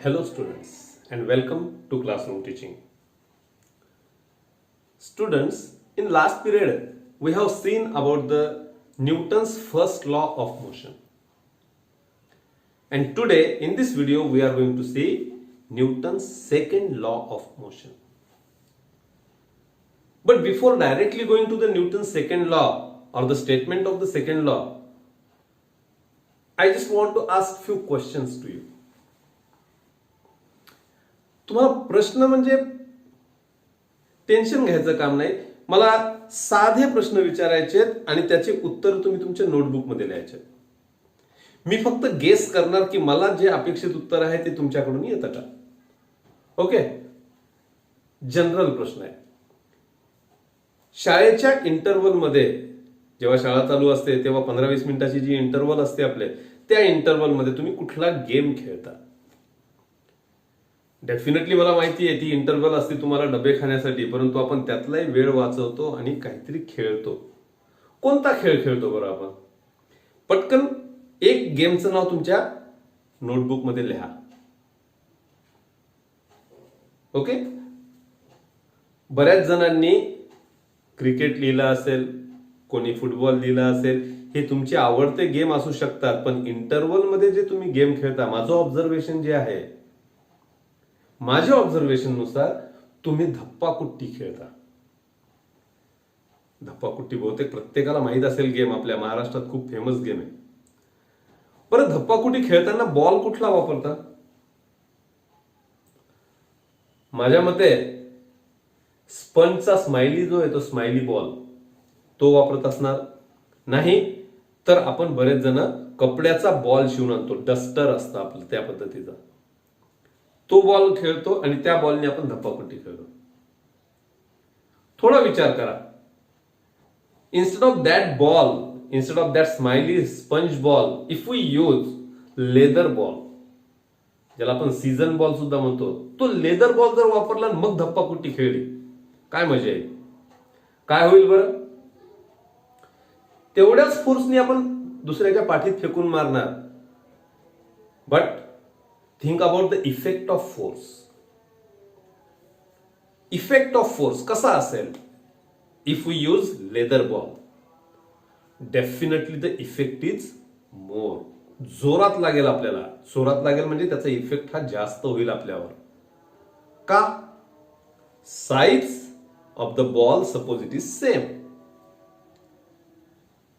Hello students and welcome to classroom teaching. Students, in last period we have seen about the Newton's first law of motion. And today in this video we are going to see Newton's second law of motion. But before directly going to the Newton's second law or the statement of the second law, I just want to ask few questions to you. तुम्हाला प्रश्न म्हणजे tension घ्यायचं काम नाही, मला साधे प्रश्न विचारायचे आहेत आणि त्याचे उत्तर तुम्ही तुमच्या नोटबुक मध्ये लिहायचे. मी फक्त गेस करणार की मला जे अपेक्षित उत्तर आहे ते तुमच्याकडून येतं का. ओके, जनरल प्रश्न आहे. शाळेच्या इंटरव्हल मध्ये जेव्हा शाळा चालू असते तेव्हा 15-20 मिनिटाची जी इंटरव्हल असते आपले, त्या इंटरव्हल मध्ये तुम्ही कुठला गेम खेळता. डेफिनेटली मला माहिती आहे ती इंटरव्हल असते तुम्हाला डबे खाण्यासाठी, परंतु आपण त्यातलाही वेळ वाचवतो आणि काहीतरी खेळतो. कोणता खेळ खेळतो बरं आपण? पटकन एक गेमचं नाव तुमच्या नोटबुक मध्ये लिहा. ओके, बऱ्याच जणांनी क्रिकेट लिहिलं असेल, कोणी फुटबॉल लिहिलं असेल. हे तुमचे आवडते गेम असू शकतात, पण इंटरव्हल मध्ये जे तुम्ही गेम खेळता, माझं ऑब्झर्वेशन जे आहे, माझ्या ऑब्झर्वेशन नुसार तुम्ही धप्पाकुट्टी खेळता. धप्पाकुट्टी बहुतेक प्रत्येकाला माहित असेल गेम, आपल्या महाराष्ट्रात खूप फेमस गेम आहे. बरं, धप्पाकुट्टी खेळताना बॉल कुठला वापरता? माझ्या मते स्पंजचा स्माइली जो आहे तो स्माइली बॉल तो वापरत असणार. नाही तर आपण बरेच जण कपड्याचा बॉल शिवून आणतो, डस्टर असतं आपलं त्या पद्धतीचा, तो बॉल खेळतो आणि त्या बॉलने आपण धप्पाकुट्टी खेळतो. थोडा विचार करा. Instead of that smiley sponge ball, if we use leather ball, ज्याला आपण सीझन बॉल सुद्धा म्हणतो, तो लेदर बॉल जर वापरला मग धप्पाकुट्टी खेळली, काय मजा येईल. काय होईल बरं? तेवढ्याच फोर्सने आपण दुसऱ्याच्या पाठीत फेकून मारणार. But think about the effect of force. Effect of force कसा असेल if we use leather ball? Definitely the effect is more. जोरात लागेल आपल्याला. जोरात लागेल म्हणजे त्याचा इफेक्ट हा जास्त होईल आपल्यावर. का? Size of the ball suppose it is same.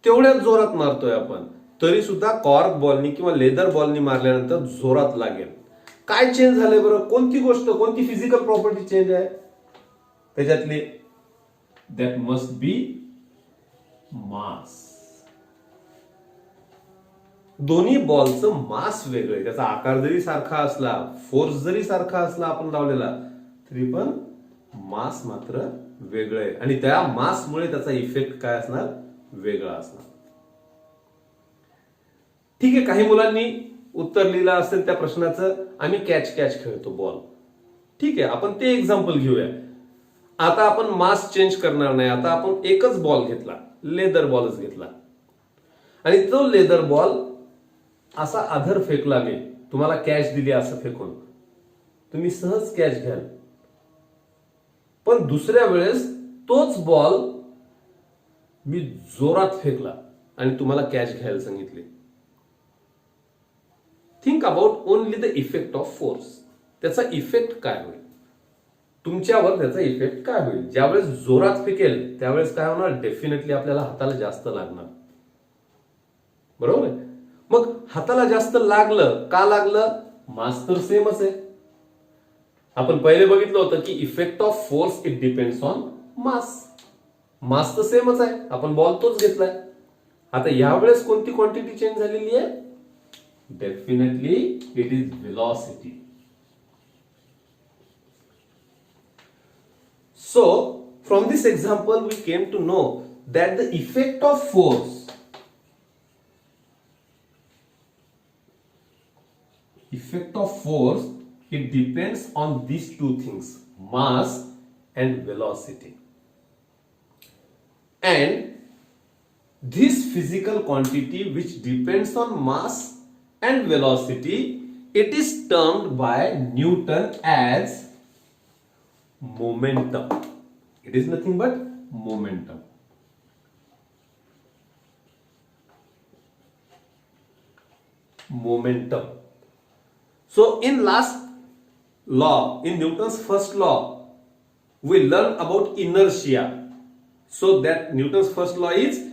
तेवढ्याच जोरात मारतोय आपण, तरी सुद्धा कॉर्क बॉलनी किंवा लेदर बॉलनी मारल्यानंतर जोरात लागेल. काय चेंज झालंय बरं? कोणती गोष्ट, कोणती फिजिकल प्रॉपर्टी चेंज आहे त्याच्यातली? दॅट मस्ट बी मास. दोन्ही बॉलचं मास वेगळं आहे. त्याचा आकार जरी सारखा असला, फोर्स जरी सारखा असला आपण लावलेला, तरी पण मास मात्र वेगळं आहे. आणि त्या मासमुळे त्याचा इफेक्ट काय असणार? वेगळा असणार. ठीक आहे, काही मुलांनी उत्तर लिहिलं असेल त्या प्रश्नाचं, आम्ही कॅच खेळतो बॉल. ठीक आहे, आपण ते एक्झाम्पल घेऊया. आता आपण मास चेंज करणार नाही. आता आपण एकच बॉल घेतला, लेदर बॉलच घेतला, आणि तो लेदर बॉल असा अधर फेकला गेला. तुम्हाला कॅच दिली असं फेकून, तुम्ही सहज कॅच घ्याल. पण दुसऱ्या वेळेस तोच बॉल मी जोरात फेकला आणि तुम्हाला कॅच घ्यायला सांगितले. Think about only the effect of force. त्याचा इफेक्ट काय होईल तुमच्यावर? त्याचा इफेक्ट काय होईल? ज्यावेळेस जोरात फेकेल त्यावेळेस काय होणार? डेफिनेटली आपल्याला हाताला जास्त लागणार. बरोबर आहे? मग हाताला जास्त लागलं, का लागलं? मास तर सेमच आहे. आपण पहिले बघितलं होतं की effect of force it depends on mass. Mass तर सेमच आहे, आपण बॉल तोच घेतलाय. आता यावेळेस कोणती क्वांटिटी चेंज झालेली आहे? Definitely it is velocity. So from this example we came to know that the effect of force it depends on these two things, mass and velocity. And this physical quantity which depends on mass and velocity it is termed by Newton as momentum. It is nothing but momentum. Momentum. So in last law, in Newton's first law, we learn about inertia. So that Newton's first law is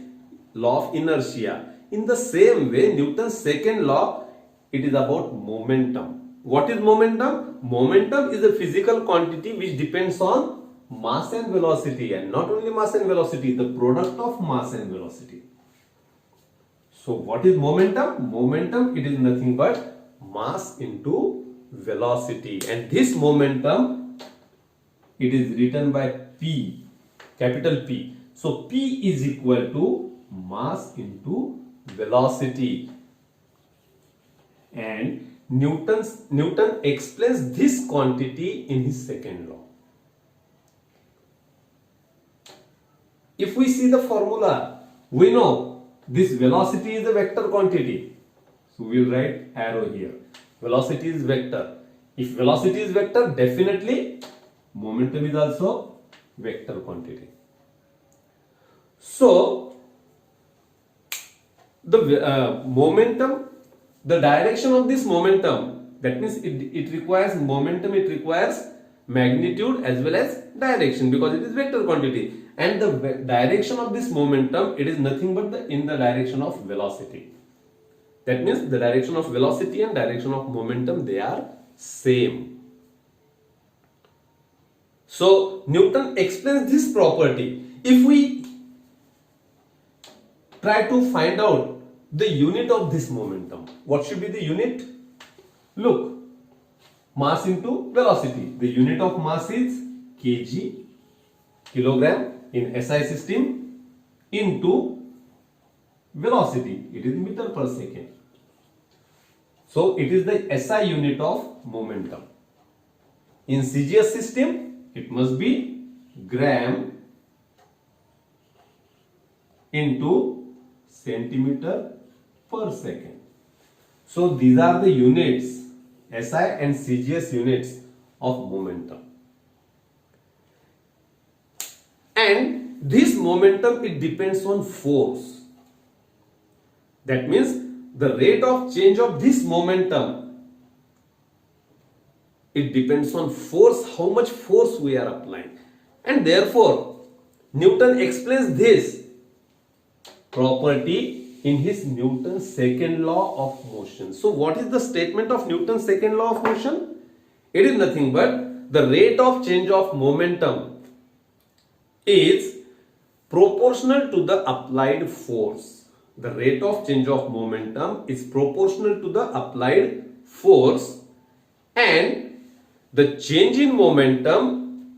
law of inertia. In the same way, Newton's second law, it is about momentum. What is momentum? Momentum is a physical quantity which depends on mass and velocity, and not only mass and velocity, the product of mass and velocity. So what is momentum? Momentum, it is nothing but mass into velocity, and this momentum, it is written by P, capital P. So P is equal to mass into velocity, and Newton explains this quantity in his second law. If we see the formula, we know this velocity is a vector quantity. So we will write arrow here. Velocity is vector. If velocity is vector, definitely momentum is also vector quantity. So the momentum, the direction of this momentum, that means it requires momentum, it requires magnitude as well as direction, because it is vector quantity, and the direction of this momentum, it is nothing but in the direction of velocity. That means the direction of velocity and direction of momentum, they are same. So Newton explains this property. If we try to find out the unit of this momentum, what should be the unit? Look, mass into velocity. The unit of mass is kg, kilogram in SI system, into velocity. It is meter per second. So it is the SI unit of momentum. In CGS system, it must be gram into centimeter per second. So these are the units, SI and CGS units of momentum. And this momentum, it depends on force. That means the rate of change of this momentum, it depends on force, how much force we are applying. And therefore, Newton explains this property in his Newton's second law of motion. So what is the statement of Newton's second law of motion? It is nothing but the rate of change of momentum is proportional to the applied force. The rate of change of momentum is proportional to the applied force, and the change in momentum,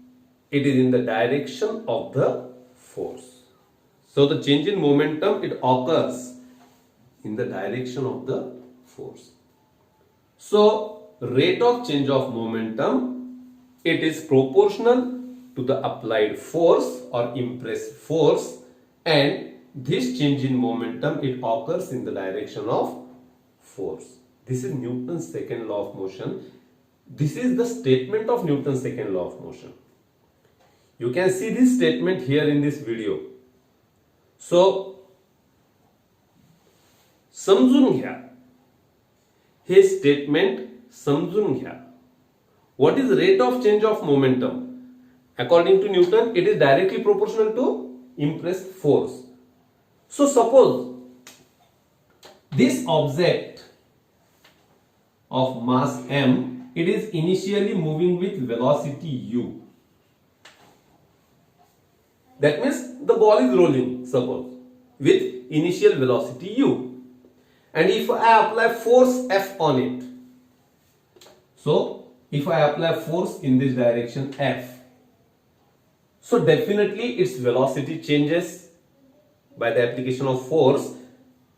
it is in the direction of the force. So the change in momentum, it occurs in the direction of the force. So rate of change of momentum, it is proportional to the applied force or impressed force, and this change in momentum, it occurs in the direction of force. This is Newton's second law of motion. This is the statement of Newton's second law of motion. You can see this statement here in this video. So समजून घ्या, हे statement समजून घ्या. What is rate of change of momentum? According to Newton, it is directly proportional to impressed force. So suppose this object of mass m, it is initially moving with velocity u. That means the ball is rolling, suppose, with initial velocity u. And if I apply force F on it, so if I apply force in this direction F, so definitely its velocity changes by the application of force.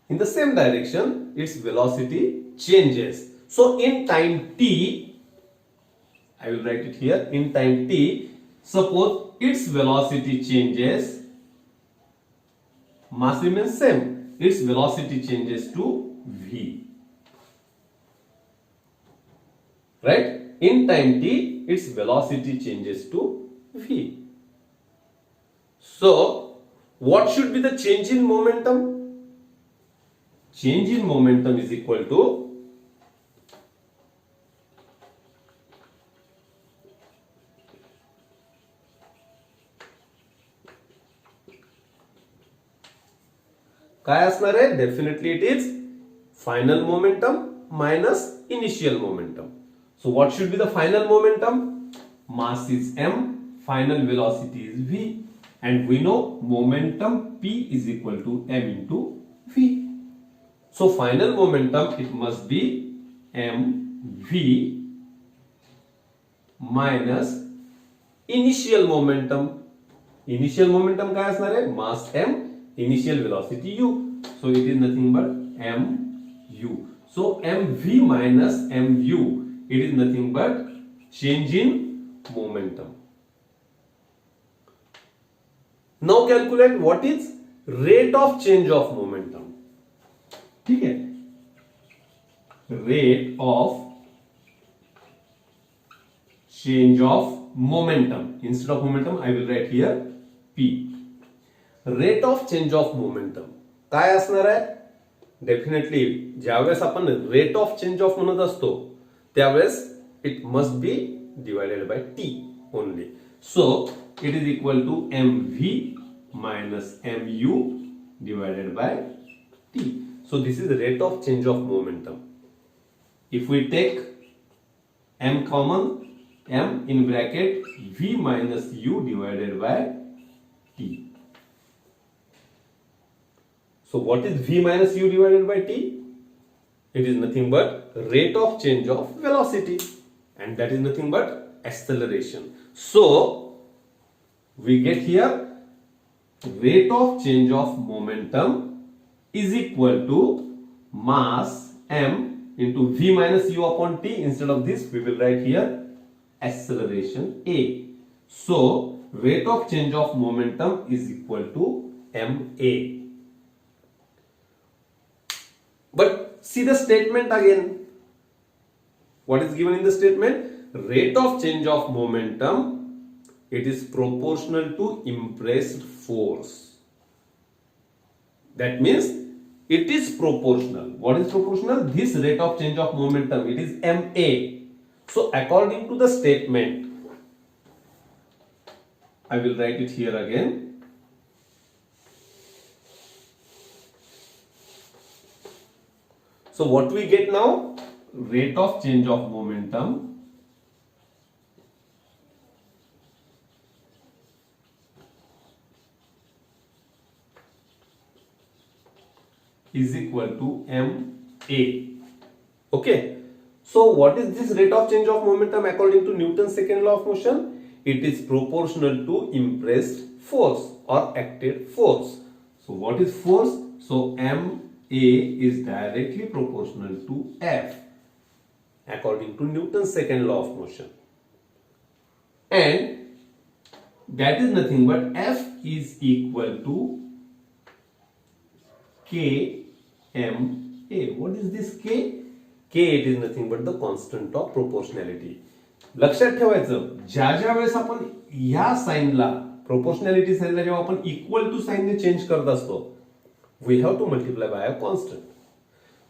In the same direction, its velocity changes. So in time t, I will write it here, in time t, suppose its velocity changes, mass remains same, its velocity changes to v. right? In time t, its velocity changes to v. So what should be the change in momentum? Change in momentum is equal to काय असणार आहे? Definitely it is final momentum minus initial momentum. So what should be the final momentum? Mass is m, final velocity is v, and we know momentum p is equal to m into v. So final momentum, it must be mv minus initial momentum. Initial momentum काय असणार आहे? Mass m, initial velocity u. So it is nothing but mu. So mv minus mu, it is nothing but change in momentum. Now calculate what is rate of change of momentum. ठीक है? Rate of change of momentum. Instead of momentum, I will write here P. Rate of change of momentum काय असणार आहे? Definitely ज्यावेळेस आपण rate of change of म्हणत असतो त्यावेळेस it must be divided by T only. So it is equal to mv minus mu divided by t. So this is the rate of change of momentum. If we take m common, m in bracket v minus u divided by t. So what is v minus u divided by t? It is nothing but rate of change of velocity, and that is nothing but acceleration. So we get here rate of change of momentum is equal to mass m into v minus u upon t. Instead of this, we will write here acceleration a. So rate of change of momentum is equal to ma. But see the statement again. What is given in the statement? Rate of change of momentum, it is proportional to impressed force. That means it is proportional. What is proportional? This rate of change of momentum, it is ma. So according to the statement, I will write it here again. So what we get now? Rate of change of momentum is equal to ma. Okay. So what is this rate of change of momentum according to Newton's second law of motion? It is proportional to impressed force or acted force. So what is force? So ma is directly proportional to F according to Newton's second law of motion, and that is nothing but F is equal to kma. What is this k? K, it is nothing but the constant of proportionality. लक्षात ठेवायचं, ज्या ज्या वेळेस आपण ह्या साइनला proportionality साइनला जेव्हा आपण equal to साइनने change करत असतो, we have to multiply by a constant.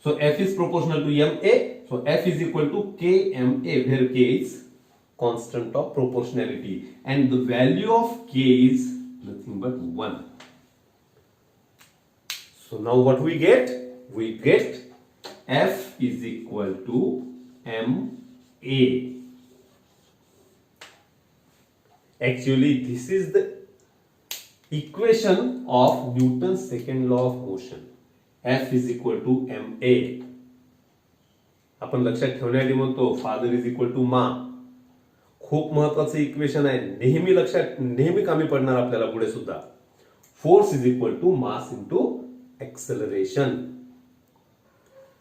So F is proportional to ma. So F is equal to kma, where k is constant of proportionality, and the value of k is nothing but 1. So now what we get? We get F is equal to ma. Actually, this is the equation of Newton's second law of motion. F is equal to ma. आपण लक्षात ठेवण्यासाठी म्हणतो father is equal to मा. खूप महत्वाचं equation आहे, नेहमी लक्षात, नेहमी कामी पडणार आपल्याला पुढे सुद्धा. Force is equal to mass into acceleration.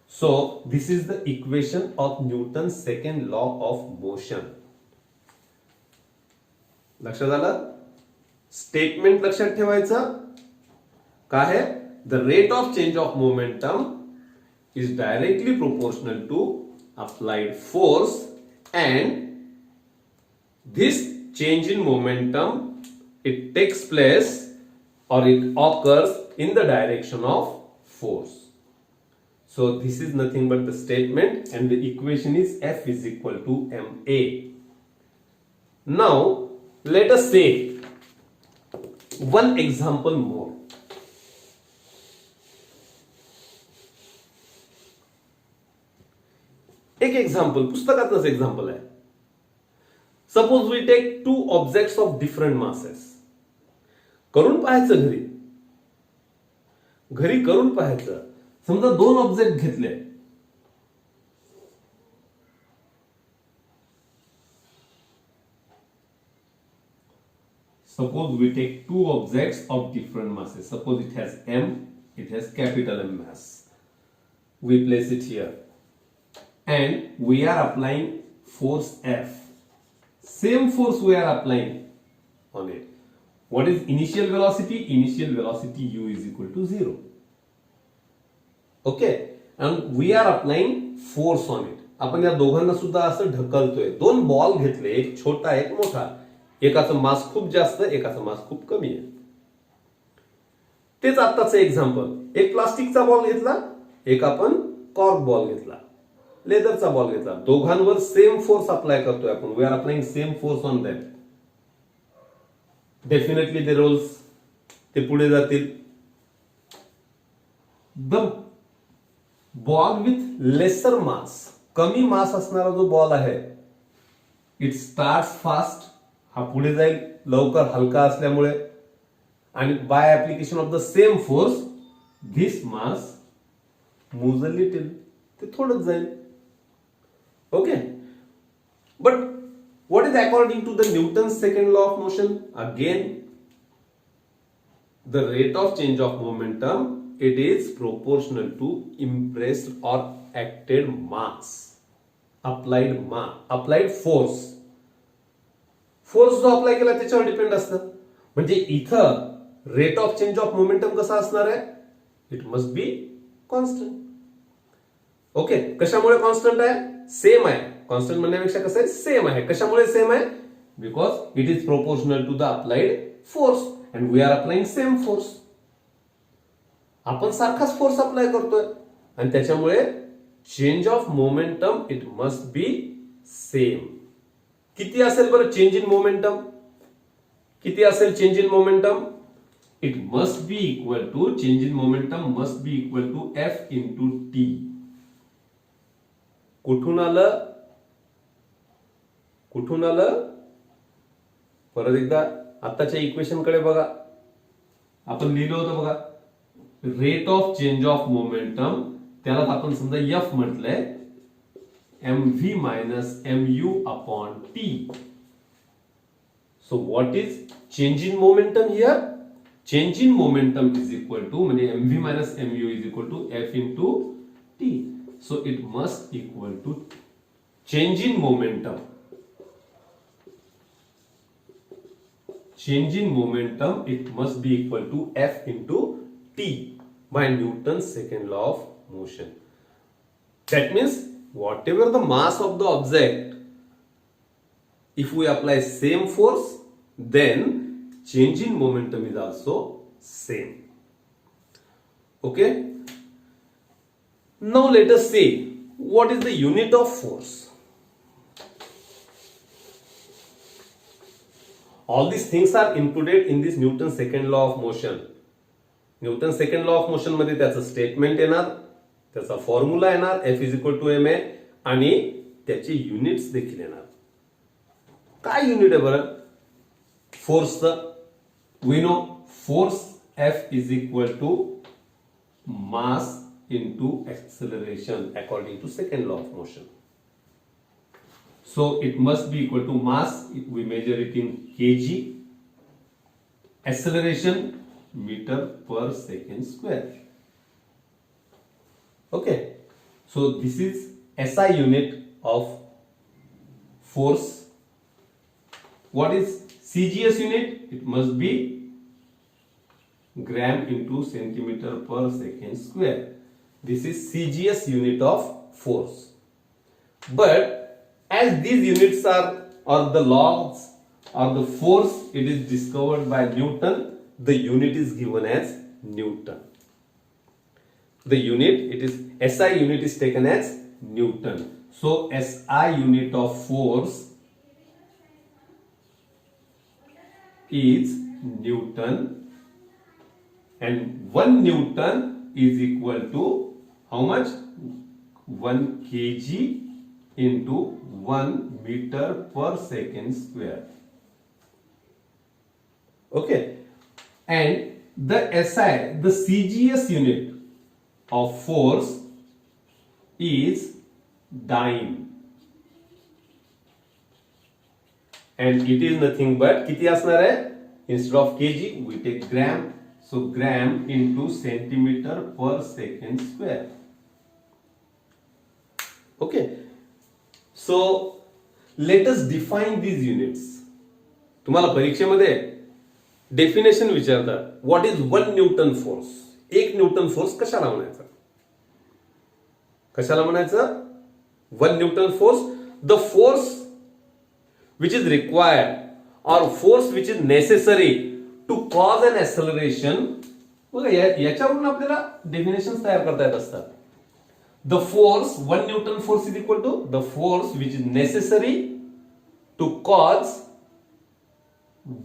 So this is the equation of Newton's second law of motion. लक्षात आलं? स्टेटमेंट लक्षात ठेवायचं काय आहे? The rate of change of momentum is directly proportional to applied force and this change in momentum, it takes place or it occurs in the direction of force. So this is nothing but the statement, and the equation is F is equal to ma. Now let us say one example more. एक example, पुस्तकातलंच example आहे. Suppose we take two objects of different masses. करून पाहायचं घरी, घरी करून पाहायचं. समजा दोन ऑब्जेक्ट घेतले, suppose we take two objects of different masses. Suppose it has m, it has capital M mass. We place it here and we are applying force F. Same force we are applying on it. What is initial velocity? Initial velocity u is equal to 0. Okay, and we are applying force on it. आपण या दोघांना सुद्धा असं ढकलतोय. दोन ball घेतले, एक छोटा एक मोठा. एकाचं मास खूप जास्त, एकाचं मास खूप कमी आहे. तेच आत्ताचं एक्झाम्पल. एक प्लास्टिकचा बॉल घेतला, एक आपण कॉर्क बॉल घेतला, लेदरचा बॉल घेतला. दोघांवर सेम फोर्स अप्लाय करतोय आपण. We are applying same force on that. Definitely ते रोल्स ते पुढे जातील. The ball with lesser mass, कमी मास असणारा जो बॉल आहे, इट स्टार्ट्स फास्ट. हा पुढे जाईल लवकर, हलका असल्यामुळे. आणि by application of the same force this mass moves a little. ते थोडंच जाईल. Okay, but what is according to the Newton's second law of motion? Again, the rate of change of momentum, it is proportional to impressed or acted mass, applied force. Force जो apply केला त्याच्यावर depend असतं. म्हणजे इथं rate of change of momentum कसा असणार आहे? It must be constant. Okay, कशामुळे कॉन्स्टंट आहे? सेम आहे. कॉन्स्टंट म्हणण्यापेक्षा कसं आहे? सेम आहे. कशामुळे सेम आहे? Because it is proportional to the applied force and we are applying same force. आपण सारखाच फोर्स अप्लाय करतोय आणि त्याच्यामुळे change of momentum it must be same. किती असेल बरं चेंज इन मोमेंटम? किती असेल change in momentum? It must be equal to, change in momentum must be equal to F into T. कुठून आलं? कुठून आलं? परत एकदा आताच्या इक्वेशन कडे बघा. आपण लिहिलं होतं बघा, rate of change of momentum, त्याला आपण समजा एफ म्हटलंय, mv minus mu upon t. So what is change in momentum here? Change in momentum is equal to, म्हणजे mv minus mu is equal to f into t. So it must equal to change in momentum. Change in momentum, it must be equal to f into t by Newton's second law of motion. That means whatever the mass of the object, if we apply same force, then change in momentum is also same. Okay, now let us see what is the unit of force. All these things are included in this Newton's second law of motion. Newton's second law of motion मध्ये त्याचं statement येणार, त्याचा formula येणार, F is equal to M A, आणि त्याचे units देखील येणार. काय युनिट आहे बरं फोर्सचं? We know force F is equal to mass into acceleration according to second law of motion. So it must be equal to mass, we measure it in kg, acceleration meter per second square. Okay, so this is SI unit of force. What is CGS unit? It must be gram into centimeter per second square. This is CGS unit of force. But as these units are, or the laws or the force, it is discovered by Newton, the unit is given as Newton. The unit, it is SI unit is taken as Newton. So SI unit of force is Newton, and 1 Newton is equal to how much? 1 kg into 1 meter per second square. Okay, and the SI, the CGS unit of force is dyne, and it is nothing but किती असणार आहे? Instead of kg we take gram, so gram into centimeter per second square. Okay, so let us define these units. तुम्हाला परीक्षेमध्ये definition विचारतात, what is 1 newton force. 1 newton force कशाला म्हणायचा? कशाला म्हणायचं? 1 newton force, the force which is required or force which is necessary to cause an acceleration. बघा याच्यावरून आपल्याला डेफिनेशन तयार करता येत असतात. The force 1 newton force is equal to the force which is necessary to cause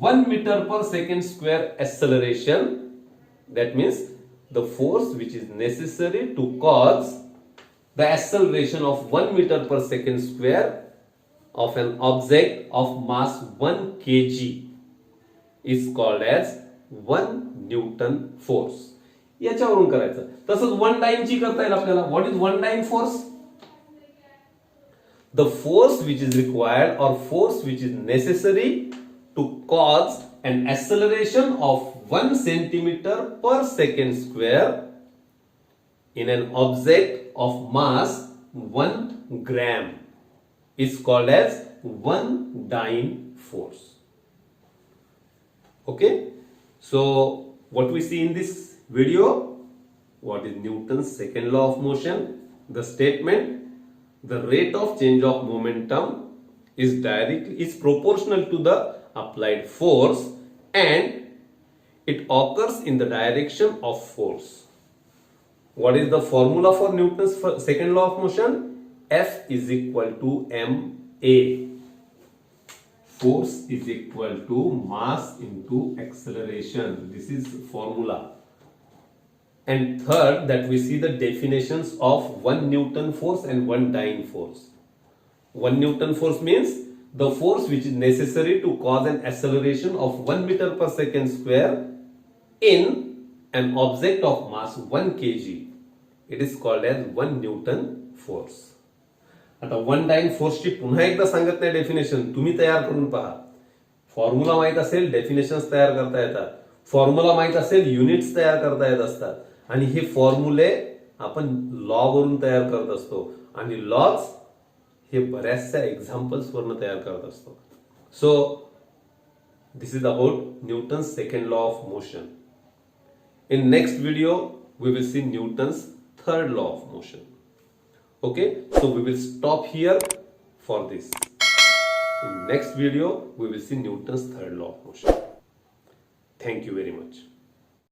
1 meter per second square acceleration. That means the force which is necessary to cause the acceleration of 1 meter per second square of an object of mass 1 kg is called as 1 Newton force. याच्यावरून करायचं. तसंच 1 dyne ची करता येईल आपल्याला. What is 1 dyne force? The force which is required or force which is necessary to cause an acceleration of 1 centimeter per second square in an object of mass 1 gram is called as 1 dyne force. Okay, so what we see in this video, what is Newton's second law of motion? The statement, the rate of change of momentum is proportional to the applied force and it occurs in the direction of force. What is the formula for Newton's second law of motion? F is equal to ma. Force is equal to mass into acceleration. This is formula. And third, that we see the definitions of 1 Newton force and 1 dyne force. 1 Newton force means the force which is necessary to cause an acceleration of 1 meter per second square in an object of mass 1 kg. It is called as 1 Newton force. आता 1 dyne force ची पुन्हा एकदा सांगत नाही definition, तुम्ही तयार करून पहा. फॉर्म्युला माहित असेल, डेफिनेशन्स तयार करता येतात. फॉर्म्युला माहित असेल, युनिट्स तयार करता येत असतात. आणि हे फॉर्म्युले आपण लॉ वरून तयार करत असतो, आणि लॉज हे बऱ्याचशा एक्झाम्पल्स वरून तयार करत असतो. So this is about Newton's second law of motion. In next video we will see Newton's third law of motion. Okay, so we will stop here for this. In next video we will see Newton's third law of motion. Thank you very much.